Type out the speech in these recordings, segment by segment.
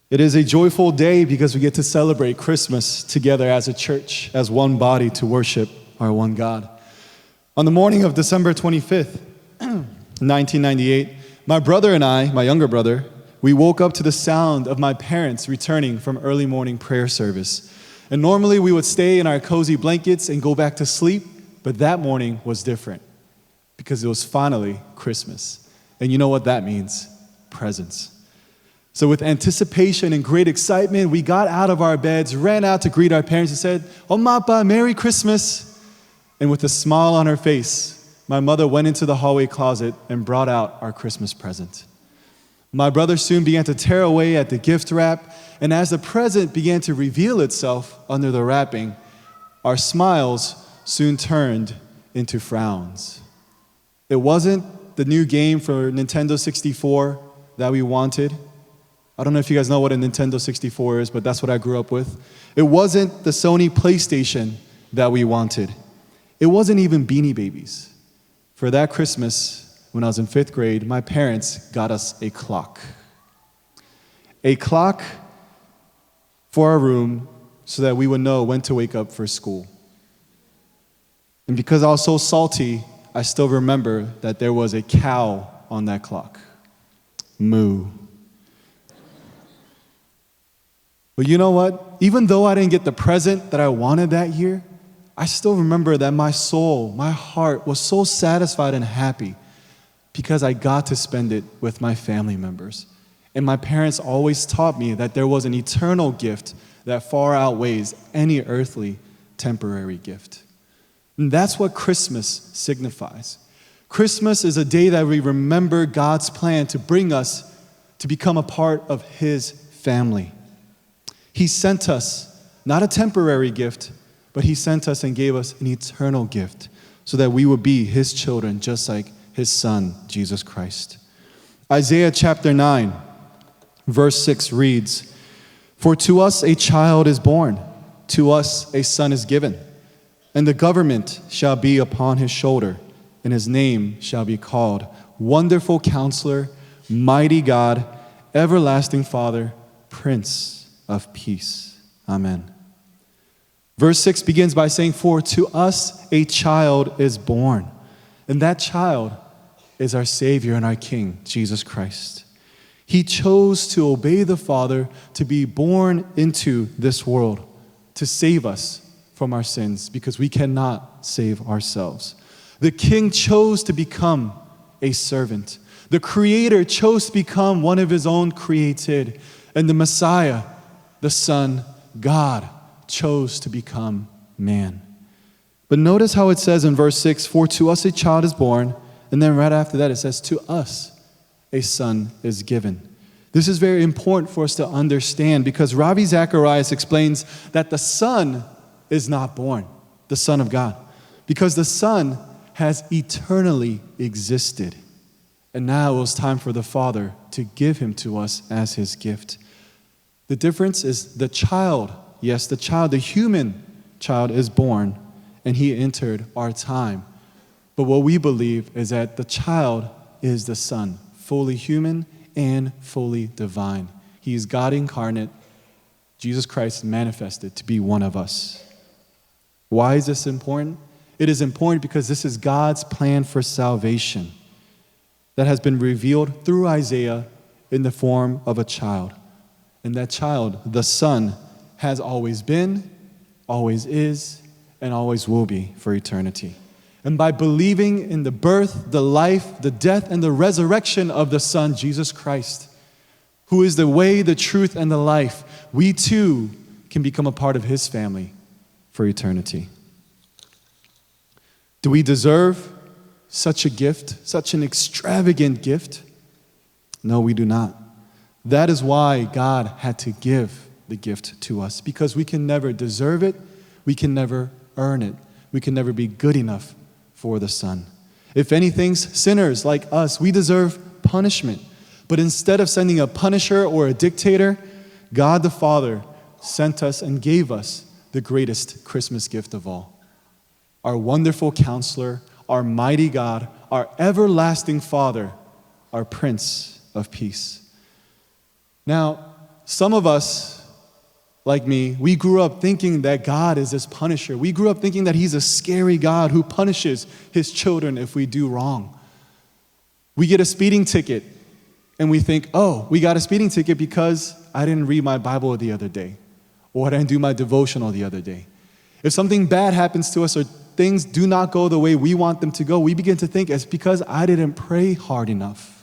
It is a joyful day because we get to celebrate Christmas together as a church, as one body to worship our one God. On the morning of December 25th, 1998, my brother and I, my younger brother, we woke up to the sound of my parents returning from early morning prayer service. And normally we would stay in our cozy blankets and go back to sleep, but that morning was different because it was finally Christmas. And you know what that means? Presents. So with anticipation and great excitement, we got out of our beds, ran out to greet our parents and said, "Oma, Appa, Merry Christmas." And with a smile on her face, my mother went into the hallway closet and brought out our Christmas present. My brother soon began to tear away at the gift wrap, and as the present began to reveal itself under the wrapping, our smiles soon turned into frowns. It wasn't the new game for Nintendo 64 that we wanted. I don't know if you guys know what a Nintendo 64 is, but that's what I grew up with. It wasn't the Sony PlayStation that we wanted. It wasn't even Beanie Babies. For that Christmas, when I was in 5th grade, my parents got us a clock. A clock for our room so that we would know when to wake up for school. And because I was so salty, I still remember that there was a cow on that clock. Moo. But you know what? Even though I didn't get the present that I wanted that year, I still remember that my soul, my heart was so satisfied and happy because I got to spend it with my family members. And my parents always taught me that there was an eternal gift that far outweighs any earthly, temporary gift. And that's what Christmas signifies. Christmas is a day that we remember God's plan to bring us to become a part of His family. He sent us not a temporary gift, but He sent us and gave us an eternal gift so that we would be His children, just like His Son, Jesus Christ. Isaiah chapter 9, verse 6 reads, "For to us a child is born, to us a son is given, and the government shall be upon His shoulder, and His name shall be called Wonderful Counselor, Mighty God, Everlasting Father, Prince of Peace." Amen. Verse 6 begins by saying, "For to us a child is born." And that child is our Savior and our King, Jesus Christ. He chose to obey the Father, to be born into this world, to save us from our sins, because we cannot save ourselves. The King chose to become a servant. The Creator chose to become one of His own created. And the Messiah, the Son, God, chose to become man. But notice how it says in verse 6, "For to us a child is born," and then right after that it says, "To us a son is given." This is very important for us to understand because Ravi Zacharias explains that the Son is not born, the Son of God, because the Son has eternally existed. And now it was time for the Father to give Him to us as His gift. The difference is the child, yes, the child, the human child is born, and He entered our time. But what we believe is that the child is the Son, fully human and fully divine. He is God incarnate, Jesus Christ manifested to be one of us. Why is this important? It is important because this is God's plan for salvation that has been revealed through Isaiah in the form of a child. And that child, the Son, has always been, always is, and always will be for eternity. And by believing in the birth, the life, the death, and the resurrection of the Son, Jesus Christ, who is the way, the truth, and the life, we too can become a part of His family for eternity. Do we deserve such a gift, such an extravagant gift? No, we do not. That is why God had to give the gift to us, because we can never deserve it, we can never earn it, we can never be good enough for the Son. If anything, sinners like us, we deserve punishment. But instead of sending a punisher or a dictator, God the Father sent us and gave us the greatest Christmas gift of all. Our wonderful counselor, our mighty God, our everlasting Father, our Prince of Peace. Now, some of us, like me, we grew up thinking that God is this punisher. We grew up thinking that He's a scary God who punishes His children if we do wrong. We get a speeding ticket and we think, oh, we got a speeding ticket because I didn't read my Bible the other day, or I didn't do my devotional the other day. If something bad happens to us or things do not go the way we want them to go, we begin to think it's because I didn't pray hard enough.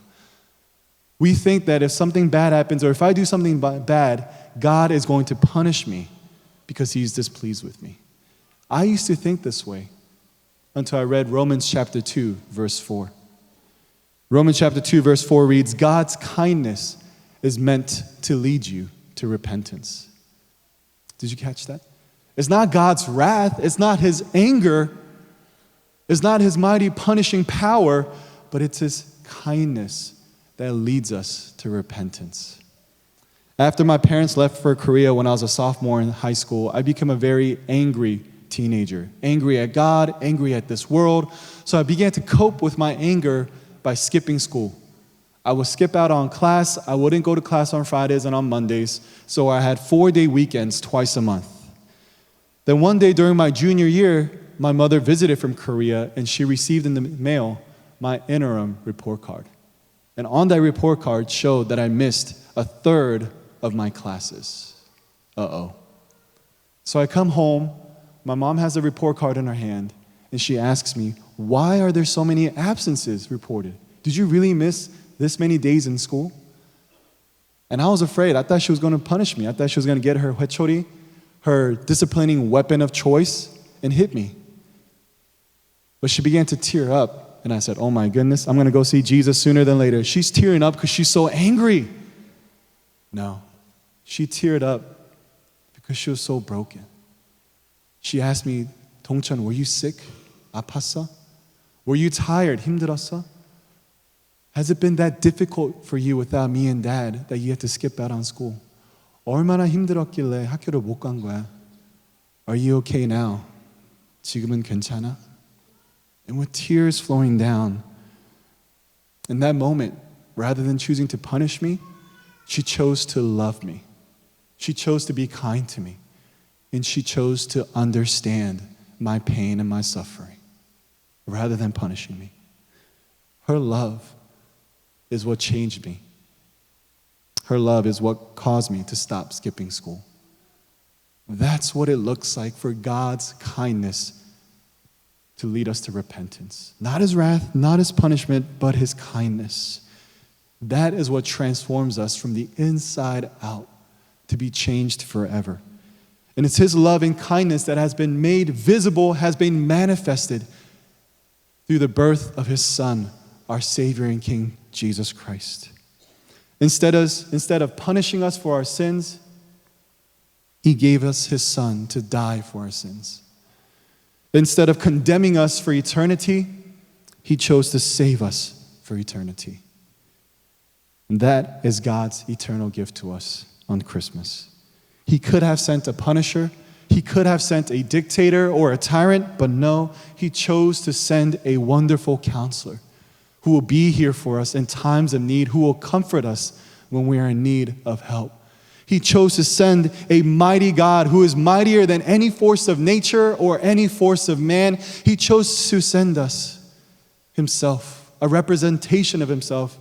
We think that if something bad happens or if I do something bad, God is going to punish me because He's displeased with me. I used to think this way until I read Romans chapter 2, verse 4. Romans chapter 2, verse 4 reads, God's kindness is meant to lead you to repentance. Did you catch that? It's not God's wrath. It's not His anger. It's not His mighty punishing power, but it's His kindness that leads us to repentance. After my parents left for Korea when I was a sophomore in high school, I became a very angry teenager. Angry at God, angry at this world. So I began to cope with my anger by skipping school. I would skip out on class. I wouldn't go to class on Fridays and on Mondays. So I had 4-day weekends twice a month. Then one day during my junior year, my mother visited from Korea and she received in the mail my interim report card. And on that report card showed that I missed a third of my classes. Uh-oh. So I come home, my mom has a report card in her hand, and she asks me, why are there so many absences reported? Did you really miss this many days in school? And I was afraid. I thought she was going to punish me. I thought she was going to get her hwechori, her disciplining weapon of choice, and hit me. But she began to tear up. And I said, oh my goodness, I'm going to go see Jesus sooner than later. She's tearing up because she's so angry. No, she teared up because she was so broken. She asked me, 동천, were you sick? 아팠어? Were you tired? 힘들었어? Has it been that difficult for you without me and Dad that you had to skip out on school? 얼마나 힘들었길래 학교를 못 간 거야? Are you okay now? 지금은 괜찮아? And with tears flowing down, in that moment, rather than choosing to punish me, she chose to love me. She chose to be kind to me. And she chose to understand my pain and my suffering rather than punishing me. Her love is what changed me. Her love is what caused me to stop skipping school. That's what it looks like for God's kindness to lead us to repentance. Not His wrath, not His punishment, but His kindness. That is what transforms us from the inside out to be changed forever. And it's His love and kindness that has been made visible, has been manifested through the birth of His Son, our Savior and King, Jesus Christ. Instead of punishing us for our sins, He gave us His Son to die for our sins. Instead of condemning us for eternity, He chose to save us for eternity. And that is God's eternal gift to us on Christmas. He could have sent a punisher. He could have sent a dictator or a tyrant, but no, He chose to send a wonderful counselor who will be here for us in times of need, who will comfort us when we are in need of help. He chose to send a mighty God who is mightier than any force of nature or any force of man. He chose to send us Himself, a representation of Himself,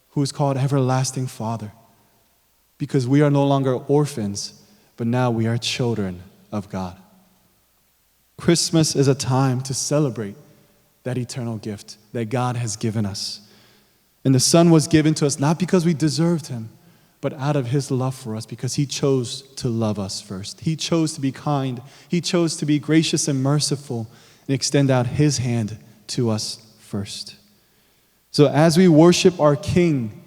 who is called Everlasting Father. Because we are no longer orphans, but now we are children of God. Christmas is a time to celebrate that eternal gift that God has given us. And the Son was given to us not because we deserved Him, but out of His love for us, because He chose to love us first. He chose to be kind. He chose to be gracious and merciful and extend out His hand to us first. So as we worship our King,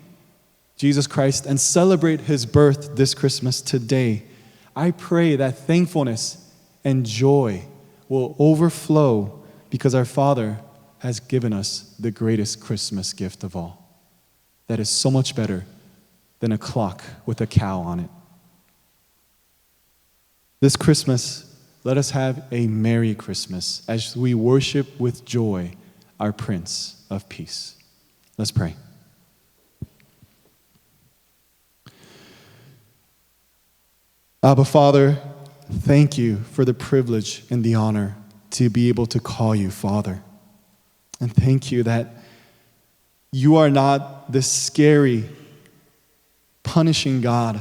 Jesus Christ, and celebrate His birth this Christmas today, I pray that thankfulness and joy will overflow because our Father has given us the greatest Christmas gift of all. That is so much better than a clock with a cow on it. This Christmas, let us have a Merry Christmas as we worship with joy our Prince of Peace. Let's pray. Abba Father, thank you for the privilege and the honor to be able to call you Father. And thank you that you are not this scary, punishing God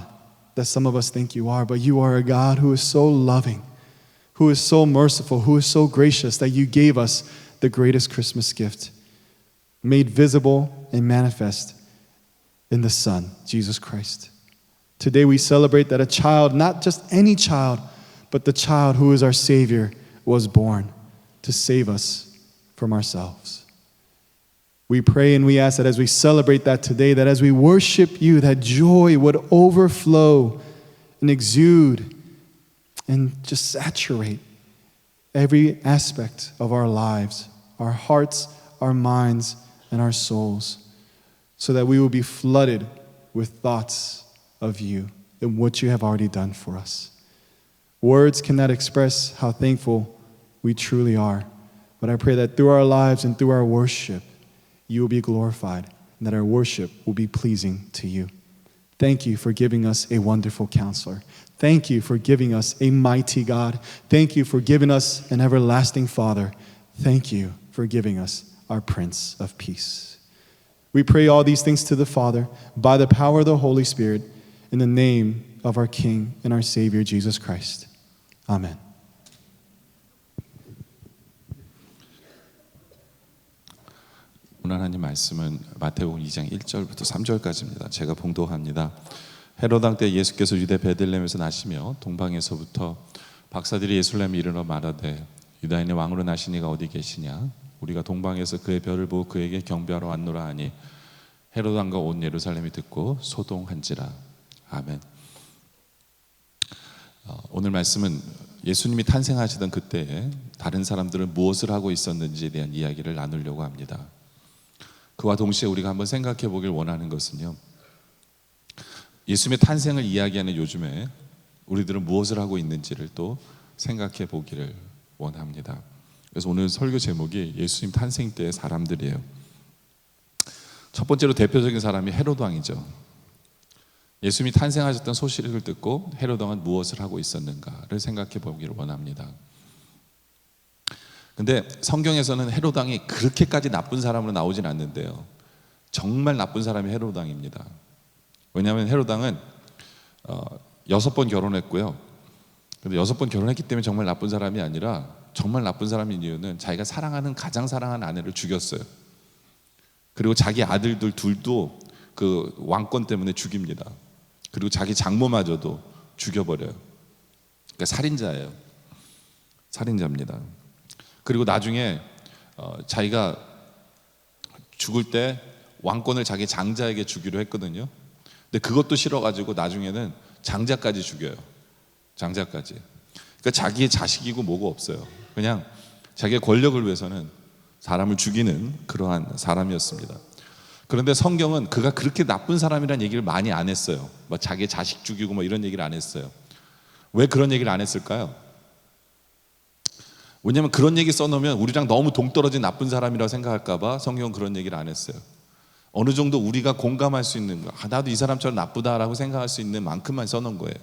that some of us think you are, but you are a God who is so loving, who is so merciful, who is so gracious that you gave us the greatest Christmas gift, made visible and manifest in the Son, Jesus Christ. Today we celebrate that a child, not just any child, but the child who is our Savior, was born to save us from ourselves. We pray and we ask that as we celebrate that today, that as we worship you, that joy would overflow and exude and just saturate every aspect of our lives, our hearts, our minds, and our souls, so that we will be flooded with thoughts of you and what you have already done for us. Words cannot express how thankful we truly are, but I pray that through our lives and through our worship, you will be glorified and that our worship will be pleasing to you. Thank you for giving us a wonderful counselor. Thank you for giving us a mighty God. Thank you for giving us an everlasting Father. Thank you for giving us our Prince of Peace. We pray all these things to the Father by the power of the Holy Spirit in the name of our King and our Savior, Jesus Christ. Amen. 오늘 하나님 말씀은 마태복음 2장 1절부터 3절까지입니다. 제가 봉독합니다. 헤롯 왕 때 예수께서 유대 베들레헴에서 나시며 동방에서부터 박사들이 예루살렘에 이르러 말하되 유다인의 왕으로 나신 이가 어디 계시냐? 우리가 동방에서 그의 별을 보고 그에게 경배하러 왔노라 하니 헤롯 왕과 온 예루살렘이 듣고 소동한지라. 아멘. 오늘 말씀은 예수님이 탄생하시던 그때에 다른 사람들은 무엇을 하고 있었는지에 대한 이야기를 나누려고 합니다. 그와 동시에 우리가 한번 생각해 보길 원하는 것은요, 예수님의 탄생을 이야기하는 요즘에 우리들은 무엇을 하고 있는지를 또 생각해 보기를 원합니다. 그래서 오늘 설교 제목이 예수님 탄생 때의 사람들이에요. 첫 번째로 대표적인 사람이 헤롯 왕이죠. 예수님이 탄생하셨던 소식을 듣고 헤롯 왕은 무엇을 하고 있었는가를 생각해 보기를 원합니다. 근데 성경에서는 헤롯 왕이 그렇게까지 나쁜 사람으로 나오진 않는데요, 정말 나쁜 사람이 헤롯 왕입니다. 왜냐하면 헤롯 왕은 6번 결혼했고요. 근데 6번 결혼했기 때문에 정말 나쁜 사람이 아니라 정말 나쁜 사람인 이유는 자기가 사랑하는, 가장 사랑하는 아내를 죽였어요. 그리고 자기 아들들 둘도 그 왕권 때문에 죽입니다. 그리고 자기 장모마저도 죽여버려요. 그러니까 살인자예요. 살인자입니다. 그리고 나중에 자기가 죽을 때 왕권을 자기 장자에게 주기로 했거든요. 근데 그것도 싫어가지고 나중에는 장자까지 죽여요. 장자까지. 그러니까 자기의 자식이고 뭐고 없어요. 그냥 자기의 권력을 위해서는 사람을 죽이는 그러한 사람이었습니다. 그런데 성경은 그가 그렇게 나쁜 사람이라는 얘기를 많이 안 했어요. 뭐 자기의 자식 죽이고 뭐 이런 얘기를 안 했어요. 왜 그런 얘기를 안 했을까요? 왜냐하면 그런 얘기 써놓으면 우리랑 너무 동떨어진 나쁜 사람이라고 생각할까 봐 성경은 그런 얘기를 안 했어요. 어느 정도 우리가 공감할 수 있는 거, 나도 이 사람처럼 나쁘다라고 생각할 수 있는 만큼만 써놓은 거예요.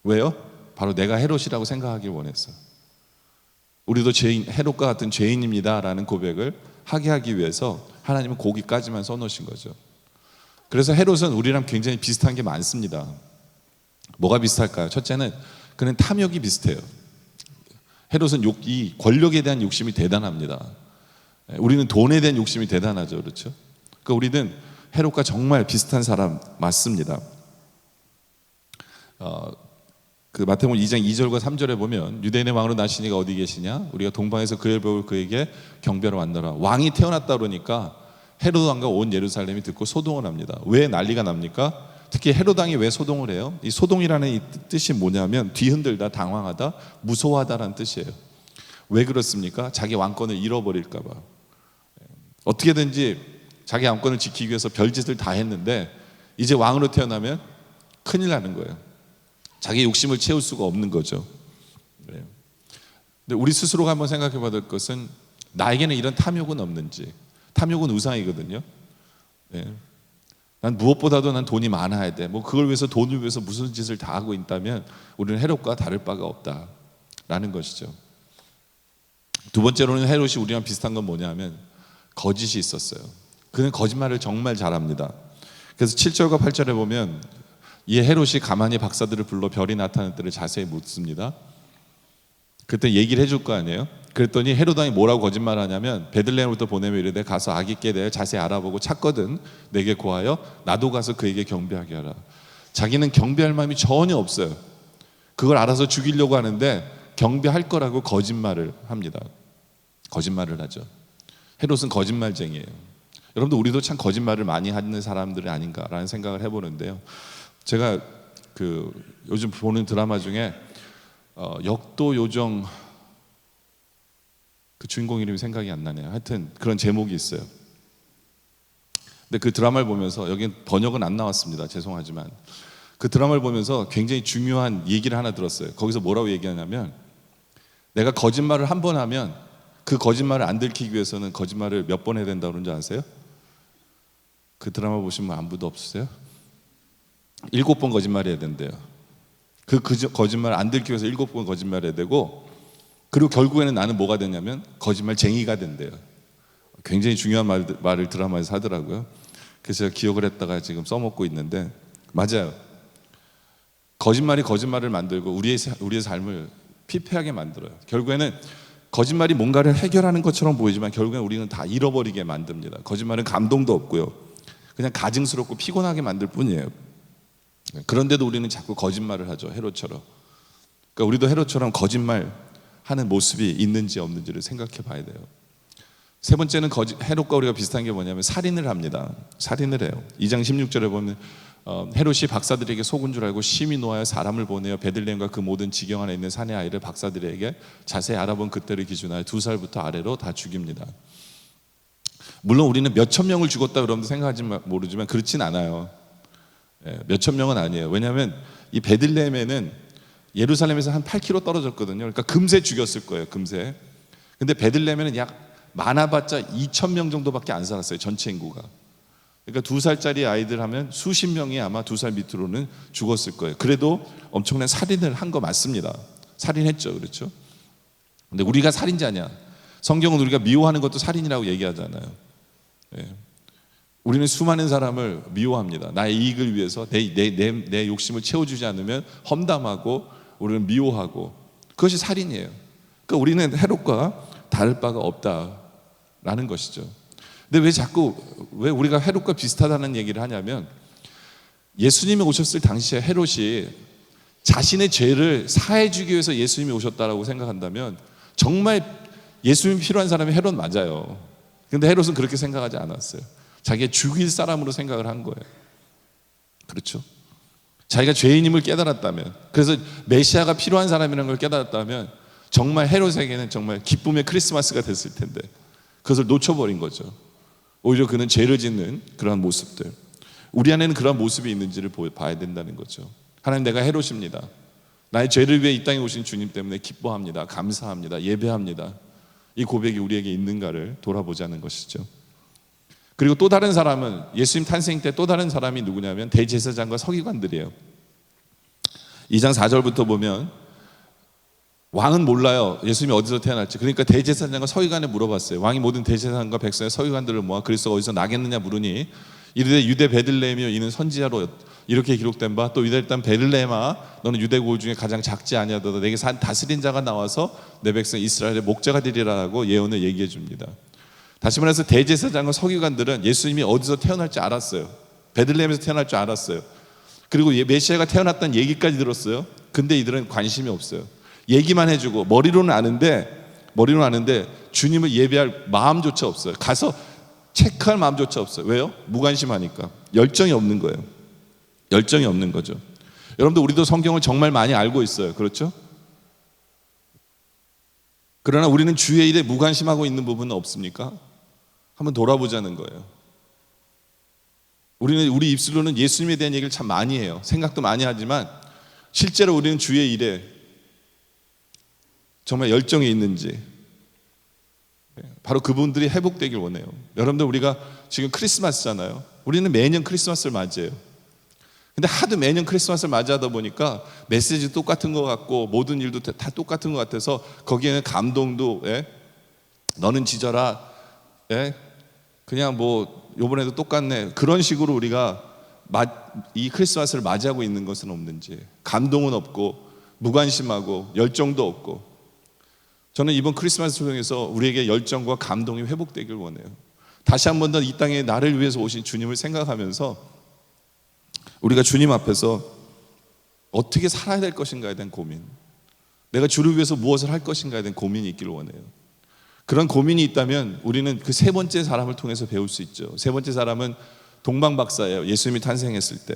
왜요? 바로 내가 헤롯이라고 생각하길 원했어요. 우리도 죄인, 헤롯과 같은 죄인입니다 라는 고백을 하게 하기 위해서 하나님은 거기까지만 써놓으신 거죠. 그래서 헤롯은 우리랑 굉장히 비슷한 게 많습니다. 뭐가 비슷할까요? 첫째는 그는 탐욕이 비슷해요. 헤롯은 이 권력에 대한 욕심이 대단합니다. 우리는 돈에 대한 욕심이 대단하죠. 그렇죠? 그러니까 우리는 헤롯과 정말 비슷한 사람 맞습니다. 그 마태복음 2장 2절과 3절에 보면 유대인의 왕으로 나신 이가 어디 계시냐? 우리가 동방에서 그의 벽을 그에게 경배하러 왔노라. 왕이 태어났다 그러니까 헤롯 왕과 온 예루살렘이 듣고 소동을 합니다. 왜 난리가 납니까? 특히 헤롯 왕이 왜 소동을 해요? 이 소동이라는 이 뜻이 뭐냐면 뒤흔들다, 당황하다, 무서워하다라는 뜻이에요. 왜 그렇습니까? 자기 왕권을 잃어버릴까 봐. 어떻게든지 자기 왕권을 지키기 위해서 별짓을 다 했는데 이제 왕으로 태어나면 큰일 나는 거예요. 자기 욕심을 채울 수가 없는 거죠. 근데 우리 스스로가 한번 생각해 봐야 될 것은 나에게는 이런 탐욕은 없는지. 탐욕은 우상이거든요. 난 무엇보다도 난 돈이 많아야 돼. 뭐 그걸 위해서 돈을 위해서 무슨 짓을 다 하고 있다면 우리는 헤롯과 다를 바가 없다라는 것이죠. 두 번째로는 헤롯이 우리랑 비슷한 건 뭐냐면 거짓이 있었어요. 그는 거짓말을 정말 잘합니다. 그래서 7절과 8절에 보면 이 헤롯이 가만히 박사들을 불러 별이 나타날 때를 자세히 묻습니다. 그때 얘기를 해줄 거 아니에요. 그랬더니 헤롯 왕이 뭐라고 거짓말하냐면 베들레헴부터 보내며 이르되 가서 아기께 대해 자세히 알아보고 찾거든 내게 고하여 나도 가서 그에게 경배하게 하라. 자기는 경배할 마음이 전혀 없어요. 그걸 알아서 죽이려고 하는데 경배할 거라고 거짓말을 합니다. 거짓말을 하죠. 헤롯은 거짓말쟁이에요. 여러분들 우리도 참 거짓말을 많이 하는 사람들이 아닌가라는 생각을 해보는데요. 제가 요즘 보는 드라마 중에 역도 요정 그 주인공 이름이 생각이 안 나네요. 하여튼 그런 제목이 있어요. 근데 그 드라마를 보면서 여기 번역은 안 나왔습니다. 죄송하지만 그 드라마를 보면서 굉장히 중요한 얘기를 하나 들었어요. 거기서 뭐라고 얘기하냐면 내가 거짓말을 한 번 하면 그 거짓말을 안 들키기 위해서는 거짓말을 몇 번 해야 된다고 그러는지 아세요? 그 드라마 보신 분 아무도 없으세요? 7번 거짓말해야 된대요. 그 거짓말 안 들키기 위해서 7번 거짓말해야 되고 그리고 결국에는 나는 뭐가 되냐면 거짓말쟁이가 된대요. 굉장히 중요한 말을 드라마에서 하더라고요. 그래서 제가 기억을 했다가 지금 써먹고 있는데 맞아요. 거짓말이 거짓말을 만들고 우리의 삶을 피폐하게 만들어요. 결국에는 거짓말이 뭔가를 해결하는 것처럼 보이지만 결국엔 우리는 다 잃어버리게 만듭니다. 거짓말은 감동도 없고요. 그냥 가증스럽고 피곤하게 만들 뿐이에요. 그런데도 우리는 자꾸 거짓말을 하죠. 헤롯처럼. 그러니까 우리도 헤롯처럼 거짓말하는 모습이 있는지 없는지를 생각해 봐야 돼요. 세 번째는 헤롯과 우리가 비슷한 게 뭐냐면 살인을 합니다. 살인을 해요. 2장 16절에 보면 헤롯이 박사들에게 속은 줄 알고 심히 노하여 사람을 보내어 베들레헴과 그 모든 지경 안에 있는 사내 아이를 박사들에게 자세히 알아본 그때를 기준하여 2살부터 아래로 다 죽입니다. 물론 우리는 몇천 명을 죽었다 여러분들 생각하지 모르지만 그렇진 않아요. 몇천 명은 아니에요. 왜냐하면 이 베들레헴에는 예루살렘에서 한 8km 떨어졌거든요. 그러니까 금세 죽였을 거예요. 금세. 근데 베들레헴에는 약 많아봤자 2,000명 정도밖에 안 살았어요. 전체 인구가. 그러니까 2살짜리 아이들 하면 수십 명이 아마 2살 밑으로는 죽었을 거예요. 그래도 엄청난 살인을 한 거 맞습니다. 살인했죠. 그렇죠? 근데 우리가 살인자냐? 성경은 우리가 미워하는 것도 살인이라고 얘기하잖아요. 우리는 수많은 사람을 미워합니다. 나의 이익을 위해서 내 욕심을 채워주지 않으면 험담하고 우리는 미워하고 그것이 살인이에요. 그러니까 우리는 헤롯과 다를 바가 없다라는 것이죠. 근데 왜 우리가 헤롯과 비슷하다는 얘기를 하냐면 예수님이 오셨을 당시에 헤롯이 자신의 죄를 사해주기 위해서 예수님이 오셨다라고 생각한다면 정말 예수님이 필요한 사람이 헤롯 맞아요. 근데 헤롯은 그렇게 생각하지 않았어요. 자기가 죽일 사람으로 생각을 한 거예요. 그렇죠? 자기가 죄인임을 깨달았다면, 그래서 메시아가 필요한 사람이라는 걸 깨달았다면 정말 헤롯에게는 정말 기쁨의 크리스마스가 됐을 텐데 그것을 놓쳐버린 거죠. 오히려 그는 죄를 짓는 그런 모습들, 우리 안에는 그런 모습이 있는지를 봐야 된다는 거죠. 하나님, 내가 헤롯입니다. 나의 죄를 위해 이 땅에 오신 주님 때문에 기뻐합니다. 감사합니다. 예배합니다. 이 고백이 우리에게 있는가를 돌아보자는 것이죠. 그리고 또 다른 사람은 예수님 탄생 때 또 다른 사람이 누구냐면 대제사장과 서기관들이에요. 2장 4절부터 보면 왕은 몰라요. 예수님이 어디서 태어날지. 그러니까 대제사장과 서기관에 물어봤어요. 왕이 모든 대제사장과 백성의 서기관들을 모아 그리스도가 어디서 나겠느냐 물으니 이르되 유대 베들레헴이여 이는 선지자로 이렇게 기록된 바 또 유대 땅 베들레헴아 너는 유대 고을 중에 가장 작지 아니하도다 내게 산 다스린 자가 나와서 내 백성 이스라엘의 목자가 되리라고 예언을 얘기해 줍니다. 다시 말해서 대제사장과 서기관들은 예수님이 어디서 태어날지 알았어요. 베들레헴에서 태어날 줄 알았어요. 그리고 메시아가 태어났다는 얘기까지 들었어요. 근데 이들은 관심이 없어요. 얘기만 해주고 머리로는 아는데 주님을 예배할 마음조차 없어요. 가서 체크할 마음조차 없어요. 왜요? 무관심하니까. 열정이 없는 거예요. 열정이 없는 거죠. 여러분들 우리도 성경을 정말 많이 알고 있어요. 그렇죠? 그러나 우리는 주의 일에 무관심하고 있는 부분은 없습니까? 한번 돌아보자는 거예요. 우리 입술로는 예수님에 대한 얘기를 참 많이 해요. 생각도 많이 하지만 실제로 우리는 주의 일에 정말 열정이 있는지 바로 그분들이 회복되길 원해요. 여러분들, 우리가 지금 크리스마스잖아요. 우리는 매년 크리스마스를 맞이해요. 근데 하도 매년 크리스마스를 맞이하다 보니까 메시지 똑같은 것 같고 모든 일도 다 똑같은 것 같아서 거기에는 감동도, 너는 지져라, 그냥 뭐 요번에도 똑같네, 그런 식으로 우리가 이 크리스마스를 맞이하고 있는 것은 없는지, 감동은 없고 무관심하고 열정도 없고. 저는 이번 크리스마스를 통해서 우리에게 열정과 감동이 회복되길 원해요. 다시 한 번 더 이 땅에 나를 위해서 오신 주님을 생각하면서 우리가 주님 앞에서 어떻게 살아야 될 것인가에 대한 고민, 내가 주를 위해서 무엇을 할 것인가에 대한 고민이 있기를 원해요. 그런 고민이 있다면 우리는 그 세 번째 사람을 통해서 배울 수 있죠. 세 번째 사람은 동방박사예요. 예수님이 탄생했을 때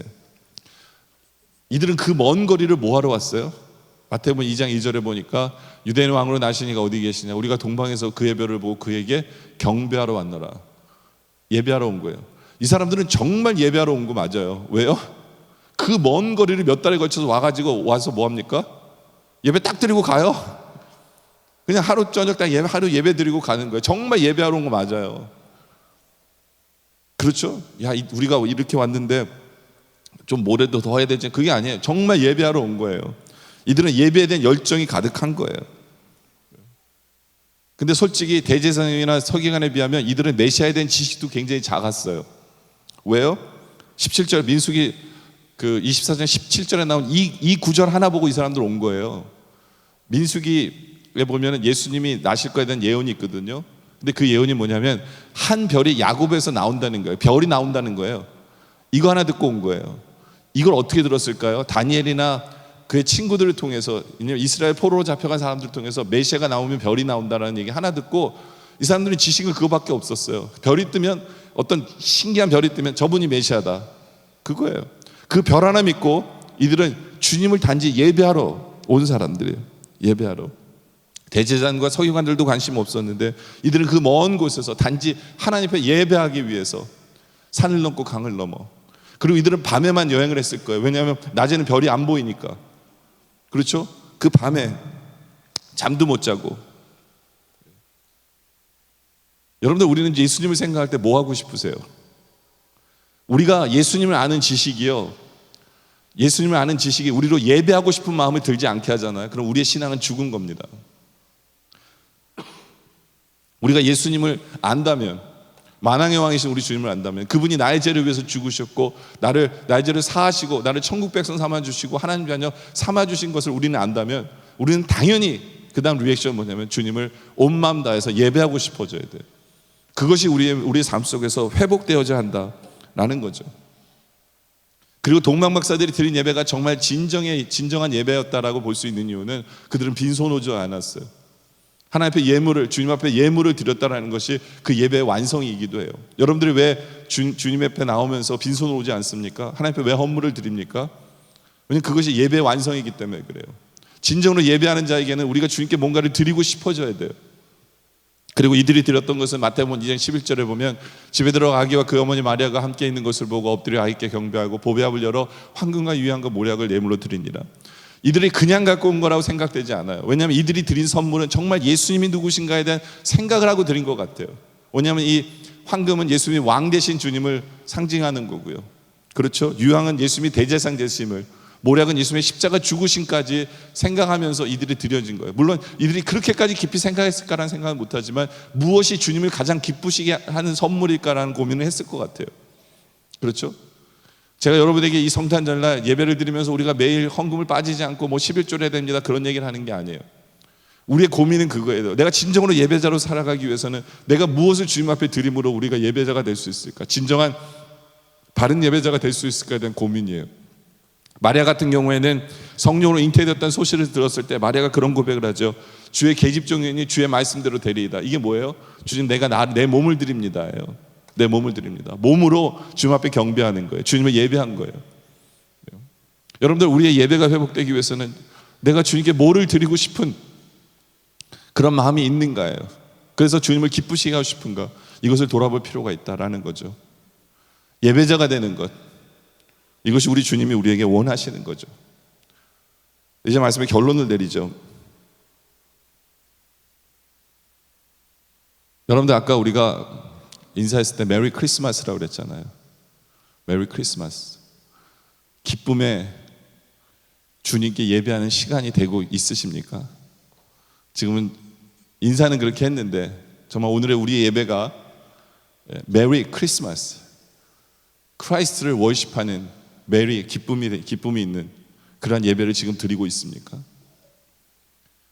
이들은 그 먼 거리를 뭐 하러 왔어요? 마태복음 2장 2절에 보니까 유대인 왕으로 나시니가 어디 계시냐, 우리가 동방에서 그의 별을 보고 그에게 경배하러 왔노라. 예배하러 온 거예요. 이 사람들은 정말 예배하러 온 거 맞아요. 왜요? 그 먼 거리를 몇 달에 걸쳐서 와서 뭐 합니까? 예배 딱 드리고 가요. 그냥 하루 저녁 딱 하루 예배 드리고 가는 거예요. 정말 예배하러 온 거 맞아요. 그렇죠? 야, 우리가 이렇게 왔는데 좀 뭐라도 더 해야 되지, 그게 아니에요. 정말 예배하러 온 거예요. 이들은 예배에 대한 열정이 가득한 거예요. 근데 솔직히 대제사장이나 서기관에 비하면 이들은 메시아에 대한 지식도 굉장히 작았어요. 왜요? 17절 민수기 그 24장 17절에 나온 이 구절 하나 보고 이 사람들 온 거예요. 민수기에 보면 예수님이 나실 거에 대한 예언이 있거든요. 근데 그 예언이 뭐냐면 한 별이 야곱에서 나온다는 거예요. 별이 나온다는 거예요. 이거 하나 듣고 온 거예요. 이걸 어떻게 들었을까요? 다니엘이나 그의 친구들을 통해서, 이스라엘 포로로 잡혀간 사람들을 통해서 메시아가 나오면 별이 나온다는 얘기 하나 듣고 이 사람들은 지식은 그거밖에 없었어요. 별이 뜨면, 어떤 신기한 별이 뜨면 저분이 메시아다, 그거예요. 그 별 하나 믿고 이들은 주님을 단지 예배하러 온 사람들이에요. 예배하러. 대제사장과 서기관들도 관심 없었는데 이들은 그 먼 곳에서 단지 하나님 앞에 예배하기 위해서 산을 넘고 강을 넘어, 그리고 이들은 밤에만 여행을 했을 거예요. 왜냐하면 낮에는 별이 안 보이니까. 그렇죠? 그 밤에 잠도 못 자고. 여러분들, 우리는 예수님을 생각할 때 뭐 하고 싶으세요? 우리가 예수님을 아는 지식이요, 예수님을 아는 지식이 우리로 예배하고 싶은 마음을 들지 않게 하잖아요. 그럼 우리의 신앙은 죽은 겁니다. 우리가 예수님을 안다면, 만왕의 왕이신 우리 주님을 안다면, 그분이 나의 죄를 위해서 죽으셨고 나의 죄를 사하시고 나를 천국 백성 삼아주시고 하나님 자녀 삼아주신 것을 우리는 안다면, 우리는 당연히 그 다음 리액션은 뭐냐면 주님을 온 마음 다해서 예배하고 싶어져야 돼요. 그것이 우리의 삶 속에서 회복되어져야 한다라는 거죠. 그리고 동방박사들이 드린 예배가 정말 진정한 예배였다라고 볼 수 있는 이유는 그들은 빈손 오지 않았어요. 하나님 앞에 주님 앞에 예물을 드렸다라는 것이 그 예배의 완성이기도 해요. 여러분들이 왜 주님 앞에 나오면서 빈손으로 오지 않습니까? 하나님 앞에 왜 헌물을 드립니까? 왜냐하면 그것이 예배의 완성이기 때문에 그래요. 진정으로 예배하는 자에게는 우리가 주님께 뭔가를 드리고 싶어져야 돼요. 그리고 이들이 드렸던 것은 마태복음 2장 11절에 보면 집에 들어가 아기와 그 어머니 마리아가 함께 있는 것을 보고 엎드려 아기께 경배하고 보배압을 열어 황금과 유향과 모략을 예물로 드리니라. 이들이 그냥 갖고 온 거라고 생각되지 않아요. 왜냐하면 이들이 드린 선물은 정말 예수님이 누구신가에 대한 생각을 하고 드린 것 같아요. 왜냐하면 이 황금은 예수님이 왕 되신 주님을 상징하는 거고요. 그렇죠? 유향은 예수님이 대제사장 되심을, 모략은 예수님의 십자가 죽으심까지 생각하면서 이들이 드려진 거예요. 물론 이들이 그렇게까지 깊이 생각했을까라는 생각은 못하지만 무엇이 주님을 가장 기쁘시게 하는 선물일까라는 고민을 했을 것 같아요. 그렇죠? 제가 여러분에게 이 성탄절날 예배를 드리면서 우리가 매일 헌금을 빠지지 않고 뭐 11조를 해야 됩니다, 그런 얘기를 하는 게 아니에요. 우리의 고민은 그거예요. 내가 진정으로 예배자로 살아가기 위해서는 내가 무엇을 주님 앞에 드림으로 우리가 예배자가 될 수 있을까, 진정한 바른 예배자가 될 수 있을까에 대한 고민이에요. 마리아 같은 경우에는 성령으로 잉태되었다는 소식을 들었을 때 마리아가 그런 고백을 하죠. 주의 계집종이니 주의 말씀대로 되리이다. 이게 뭐예요? 주님, 내가 내 몸을 드립니다. 내 몸을 드립니다. 몸으로 주님 앞에 경배하는 거예요. 주님을 예배한 거예요. 여러분들, 우리의 예배가 회복되기 위해서는 내가 주님께 뭐를 드리고 싶은 그런 마음이 있는가예요. 그래서 주님을 기쁘시게 하고 싶은가, 이것을 돌아볼 필요가 있다라는 거죠. 예배자가 되는 것, 이것이 우리 주님이 우리에게 원하시는 거죠. 이제 말씀의 결론을 내리죠. 여러분들 아까 우리가 인사했을 때 메리 크리스마스라고 그랬잖아요. 메리 크리스마스. 기쁨에 주님께 예배하는 시간이 되고 있으십니까? 지금은 인사는 그렇게 했는데 정말 오늘의 우리의 예배가 메리 크리스마스, 크라이스트를 워십하는 메리, 기쁨이 있는 그러한 예배를 지금 드리고 있습니까?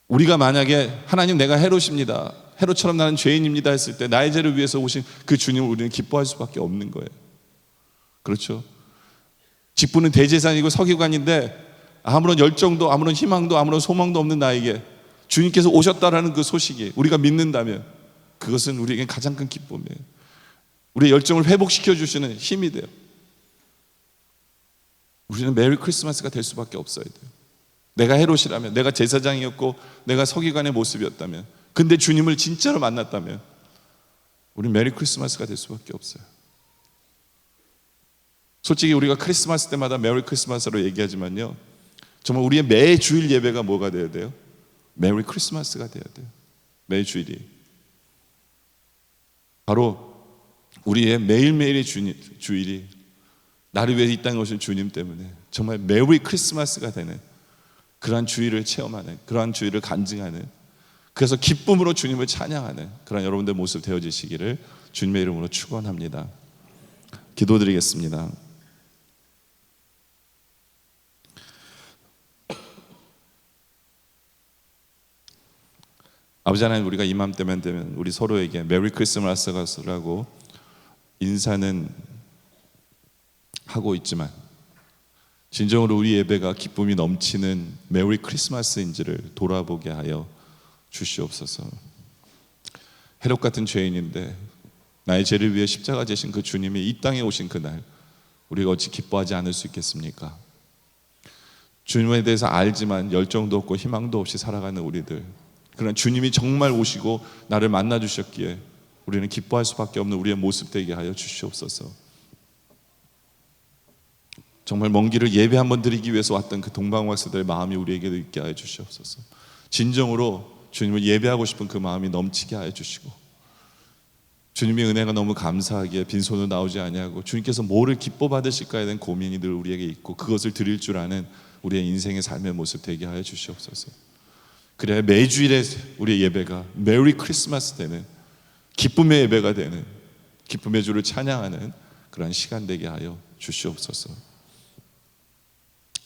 우리가 만약에 하나님 내가 헤롯입니다, 헤롯처럼 나는 죄인입니다 했을 때 나의 죄를 위해서 오신 그 주님을 우리는 기뻐할 수밖에 없는 거예요. 그렇죠? 직분은 대제사장이고 서기관인데 아무런 열정도 아무런 희망도 아무런 소망도 없는 나에게 주님께서 오셨다라는 그 소식이 우리가 믿는다면 그것은 우리에게 가장 큰 기쁨이에요. 우리의 열정을 회복시켜 주시는 힘이 돼요. 우리는 메리 크리스마스가 될 수밖에 없어야 돼요. 내가 헤롯이라면, 내가 제사장이었고 내가 서기관의 모습이었다면, 근데 주님을 진짜로 만났다면 우리는 메리 크리스마스가 될 수밖에 없어요. 솔직히 우리가 크리스마스 때마다 메리 크리스마스로 얘기하지만요, 정말 우리의 매 주일 예배가 뭐가 돼야 돼요? 메리 크리스마스가 돼야 돼요. 매 주일이 바로 우리의 매일매일의 주일이 나를 위해 이 땅에 오신 주님 때문에 정말 메리 크리스마스가 되는 그러한 주일을 체험하는, 그러한 주일을 간증하는, 그래서 기쁨으로 주님을 찬양하는 그런 여러분들 모습 되어지시기를 주님의 이름으로 축원합니다. 기도드리겠습니다. 아버지 하나님, 우리가 이맘때만 되면 우리 서로에게 메리 크리스마스라고 인사는 하고 있지만 진정으로 우리 예배가 기쁨이 넘치는 메리 크리스마스인지를 돌아보게 하여 주시옵소서. 헤롯 같은 죄인인데 나의 죄를 위해 십자가 지신 그 주님이 이 땅에 오신 그날 우리가 어찌 기뻐하지 않을 수 있겠습니까? 주님에 대해서 알지만 열정도 없고 희망도 없이 살아가는 우리들, 그러나 주님이 정말 오시고 나를 만나 주셨기에 우리는 기뻐할 수밖에 없는 우리의 모습 되게 하여 주시옵소서. 정말 먼 길을 예배 한번 드리기 위해서 왔던 그 동방박사들의 마음이 우리에게도 있게 하여 주시옵소서. 진정으로 주님을 예배하고 싶은 그 마음이 넘치게 하여 주시고, 주님의 은혜가 너무 감사하기에 빈손으로 나오지 아니하고 주님께서 뭐를 기뻐 받으실까에 대한 고민이 늘 우리에게 있고 그것을 드릴 줄 아는 우리의 인생의 삶의 모습 되게 하여 주시옵소서. 그래야 매주일에 우리의 예배가 메리 크리스마스 되는 기쁨의 예배가 되는, 기쁨의 주를 찬양하는 그런 시간 되게 하여 주시옵소서.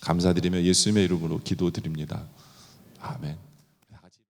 감사드리며 예수님의 이름으로 기도드립니다. 아멘.